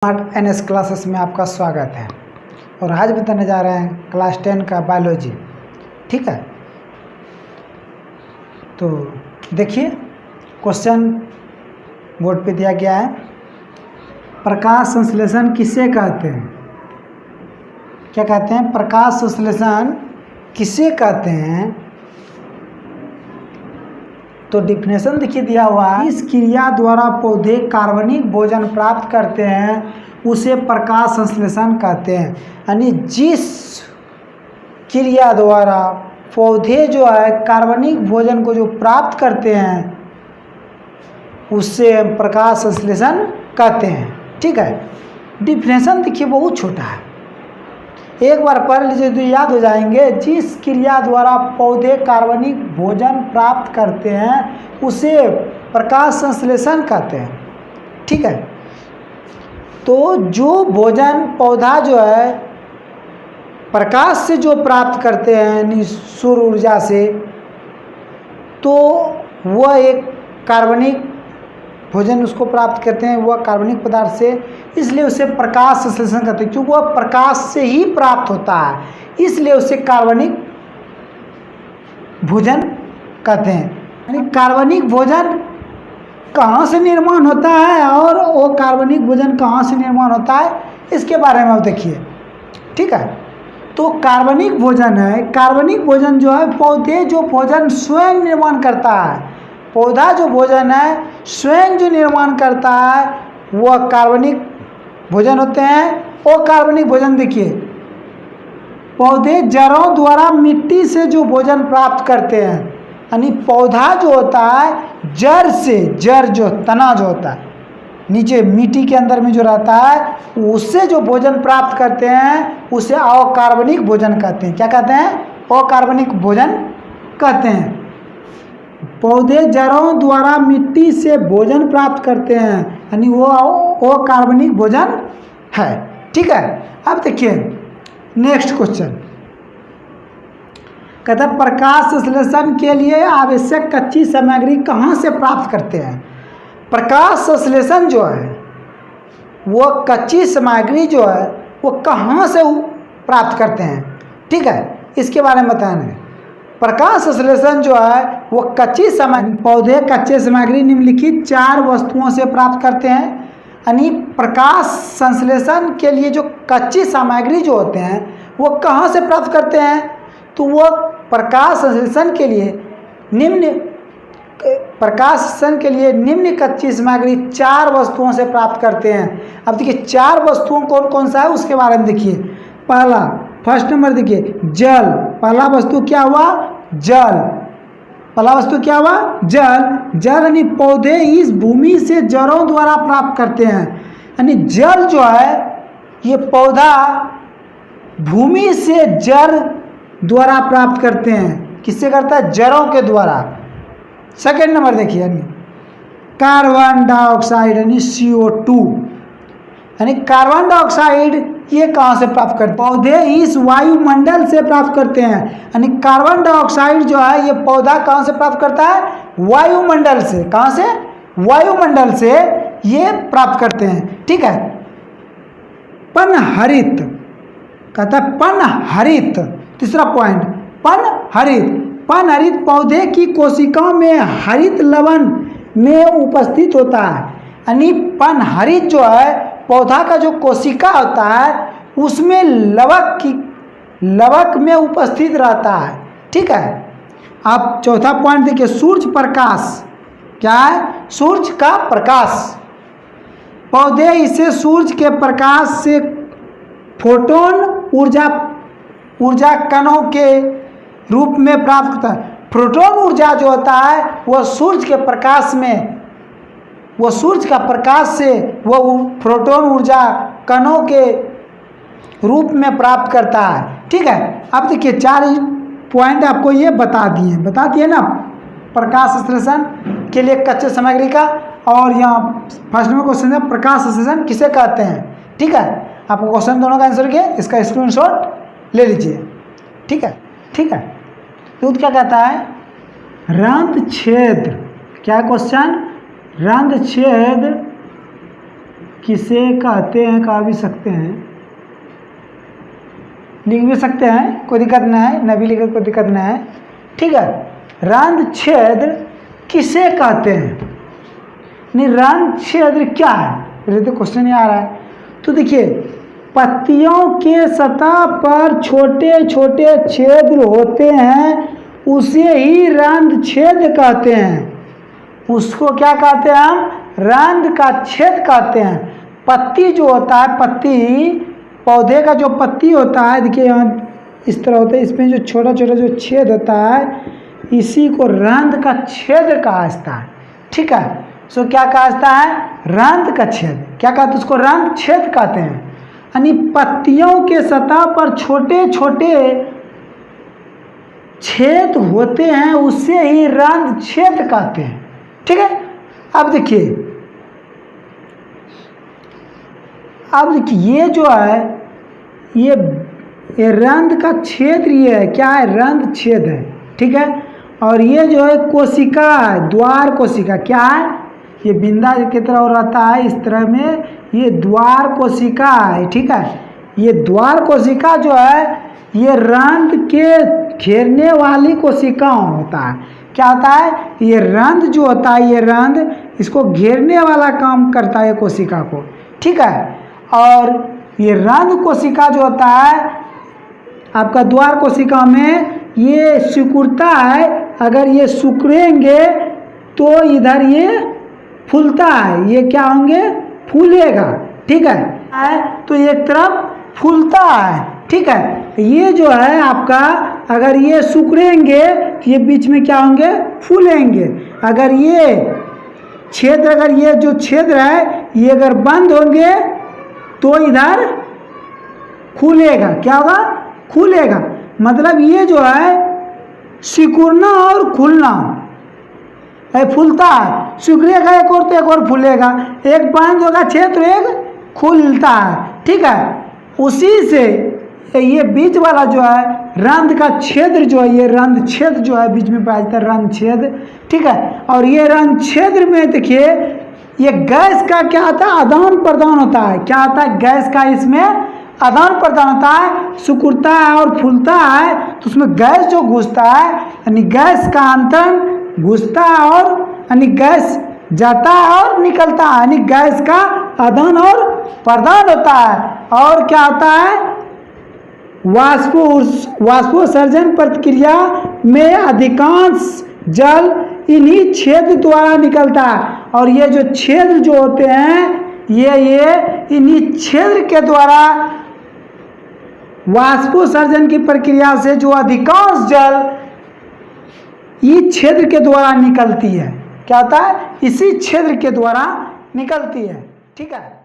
Smart NS classes में आपका स्वागत है। और आज बताने जा रहे हैं क्लास 10 का बायोलॉजी। ठीक है, तो देखिए क्वेश्चन बोर्ड पे दिया गया है। प्रकाश संश्लेषण किसे कहते हैं? क्या कहते हैं? प्रकाश संश्लेषण किसे कहते हैं? तो डिफिनेशन देखिए दिया हुआ है। इस क्रिया द्वारा पौधे कार्बनिक भोजन प्राप्त करते हैं उसे प्रकाश संश्लेषण कहते हैं। यानी जिस क्रिया द्वारा पौधे जो है कार्बनिक भोजन को जो प्राप्त करते हैं उससे प्रकाश संश्लेषण कहते हैं। ठीक है, डिफिनेशन देखिए बहुत छोटा है, एक बार पढ़ लीजिए तो याद हो जाएंगे। जिस क्रिया द्वारा पौधे कार्बनिक भोजन प्राप्त करते हैं उसे प्रकाश संश्लेषण कहते हैं। ठीक है, तो जो भोजन पौधा जो है प्रकाश से जो प्राप्त करते हैं यानी सौर ऊर्जा से, तो वह एक कार्बनिक भोजन उसको प्राप्त करते हैं, वह कार्बनिक पदार्थ से, इसलिए उसे प्रकाश संश्लेषण कहते हैं। क्योंकि वह प्रकाश से ही प्राप्त होता है, इसलिए उसे कार्बनिक भोजन कहते हैं। यानी कार्बनिक भोजन कहाँ से निर्माण होता है और वो कार्बनिक भोजन कहाँ से निर्माण होता है इसके बारे में आप देखिए। ठीक है, तो कार्बनिक भोजन है, कार्बनिक भोजन जो है पौधे जो भोजन स्वयं निर्माण करता है, पौधा जो भोजन है स्वयं जो निर्माण करता है वह कार्बनिक भोजन होते हैं। वो कार्बनिक भोजन देखिए, पौधे जड़ों द्वारा मिट्टी से जो भोजन प्राप्त करते हैं, यानी पौधा जो होता है जड़ से, जड़ जो तना जो होता है नीचे मिट्टी के अंदर में जो रहता है उससे जो भोजन प्राप्त करते हैं उसे अकार्बनिक भोजन कहते हैं। क्या कहते हैं? अकार्बनिक भोजन कहते हैं। पौधे जड़ों द्वारा मिट्टी से भोजन प्राप्त करते हैं, यानी वो कार्बनिक भोजन है। ठीक है, अब देखिए नेक्स्ट क्वेश्चन कहता है प्रकाश संश्लेषण के लिए आवश्यक कच्ची सामग्री कहाँ से प्राप्त करते हैं? प्रकाश संश्लेषण जो है वो कच्ची सामग्री जो है वो कहाँ से प्राप्त करते हैं? ठीक है, इसके बारे में बताना। प्रकाश संश्लेषण जो है वो कच्ची सामग्री, पौधे कच्चे सामग्री निम्नलिखित 4 वस्तुओं से प्राप्त करते हैं। यानी प्रकाश संश्लेषण के लिए जो कच्ची सामग्री जो होते हैं वो कहाँ से प्राप्त करते हैं? तो वो प्रकाश संश्लेषण के लिए निम्न कच्ची सामग्री 4 वस्तुओं से प्राप्त करते हैं। अब देखिए 4 वस्तुओं कौन कौन सा है उसके बारे में देखिए। पहला फर्स्ट नंबर देखिए जल, पहला वस्तु क्या हुआ? जल। पहला वस्तु क्या हुआ? जल। जल यानी पौधे इस भूमि से जड़ों द्वारा प्राप्त करते हैं। यानी जल जो है ये पौधा भूमि से जड़ द्वारा प्राप्त करते हैं। किससे करता है? जड़ों के द्वारा। सेकेंड नंबर देखिए कार्बन डाइऑक्साइड यानी CO2, यानी कार्बन डाइऑक्साइड ये कहाँ से प्राप्त करते हैं? पौधे इस वायुमंडल से प्राप्त करते हैं। यानी कार्बन डाइऑक्साइड जो है ये पौधा कहाँ से प्राप्त करता है? वायुमंडल से। कहाँ से? वायुमंडल से ये प्राप्त करते हैं। ठीक है, पनहरित कहता है पनहरित, तीसरा पॉइंट पनहरित। पनहरित पौधे की कोशिकाओं में हरित लवण में उपस्थित होता है। यानी पनहरित जो है पौधा का जो कोशिका होता है उसमें लवक में उपस्थित रहता है। ठीक है, आप चौथा पॉइंट देखिए सूर्य प्रकाश। क्या है? सूर्य का प्रकाश। पौधे इसे सूर्य के प्रकाश से फोटोन ऊर्जा कणों के रूप में प्राप्त करता है। फोटोन ऊर्जा जो होता है वह सूर्य के प्रकाश में, वो सूर्य का प्रकाश से वो फोटोन ऊर्जा कणों के रूप में प्राप्त करता है। ठीक है, अब देखिए 4 पॉइंट आपको ये बता दिए ना प्रकाश संश्लेषण के लिए कच्चे सामग्री का। और यहाँ फर्स्ट नंबर क्वेश्चन है प्रकाश संश्लेषण किसे कहते हैं? ठीक है, आपको क्वेश्चन दोनों का आंसर किया, इसका स्क्रीनशॉट ले लीजिए। ठीक है, ठीक है, तो क्या कहता है? रंध्र छेद। क्या क्वेश्चन? रंध्र छेद किसे कहते हैं, कह भी सकते हैं, लिख भी सकते हैं, कोई दिक्कत नहीं है, न भी लिखे कोई दिक्कत नहीं है। ठीक है, रंध्र छेद किसे कहते हैं, नहीं रंध्र छेद क्या है, मेरे तो क्वेश्चन ही आ रहा है। तो देखिए, पत्तियों के सतह पर छोटे छोटे छेद होते हैं, उसे ही रंध्र छेद कहते हैं। उसको क्या कहते हैं हम, रंध्र का छेद कहते हैं। पत्ती जो होता है, पत्ती पौधे का जो पत्ती होता है, देखिए यहाँ इस तरह होता है, इसमें जो छोटा छोटा जो छेद होता है, इसी को रंध्र का छेद कहा जाता है। ठीक है, सो क्या कहा जाता है, रंध्र का छेद, क्या कहते हैं उसको, रंध्र छेद कहते हैं। यानी पत्तियों के सतह पर छोटे छोटे छेद होते हैं, उससे ही रंध्र छेद कहते हैं। ठीक है, अब देखिए ये जो है, ये रंध्र का क्षेत्र, ये है क्या है, रंध्र छेद है। ठीक है, और ये जो है कोशिका है, द्वार कोशिका, क्या है, ये बिंदा की तरह रहता है इस तरह में, ये द्वार कोशिका है। ठीक है, ये द्वार कोशिका जो है, ये रंध्र के घेरने वाली कोशिका होता है। क्या होता है, ये रंध्र जो होता है, ये रंध्र इसको घेरने वाला काम करता है कोशिका को। ठीक है, और ये रंध्र कोशिका जो होता है आपका द्वार कोशिका में, ये सिकुड़ता है, अगर ये सिकुड़ेंगे तो इधर ये फूलता है, ये क्या होंगे, फूलेगा। ठीक है, तो एक तरफ फूलता है। ठीक है, ये जो है आपका, अगर ये सिकुड़ेंगे तो ये बीच में क्या होंगे, फूलेंगे। अगर ये छेद, अगर ये जो छेद है ये अगर बंद होंगे तो इधर खुलेगा, क्या होगा, खुलेगा। मतलब ये जो है सिकुड़ना और खुलना, फूलता है, सिकुड़ेगा एक और तो एक और फूलेगा, एक बंद होगा छेद तो एक खुलता है। ठीक है, उसी से ये बीच वाला जो है रंध्र का छेद जो है, ये रंध्र छेद जो है बीच में पाया जाता है, रंध्र छेद। ठीक है, और ये रंध्र छेद में देखिए ये गैस का क्या होता है, आदान प्रदान होता है। क्या होता है, गैस का इसमें आदान प्रदान होता है, सिकुड़ता है और फूलता है, तो उसमें गैस जो घुसता है, यानी गैस का अंतरण घुसता है, और यानी गैस जाता है और निकलता है, यानी गैस का आदान और प्रदान होता है। और क्या होता है, वाष्पोत्सर्जन प्रक्रिया में अधिकांश जल इन्हीं छेद द्वारा निकलता है। और ये जो छेद जो होते हैं, ये इन्हीं छेद के द्वारा वाष्पोत्सर्जन की प्रक्रिया से जो अधिकांश जल इस छेद के द्वारा निकलती है। क्या होता है, इसी छेद के द्वारा निकलती है। ठीक है।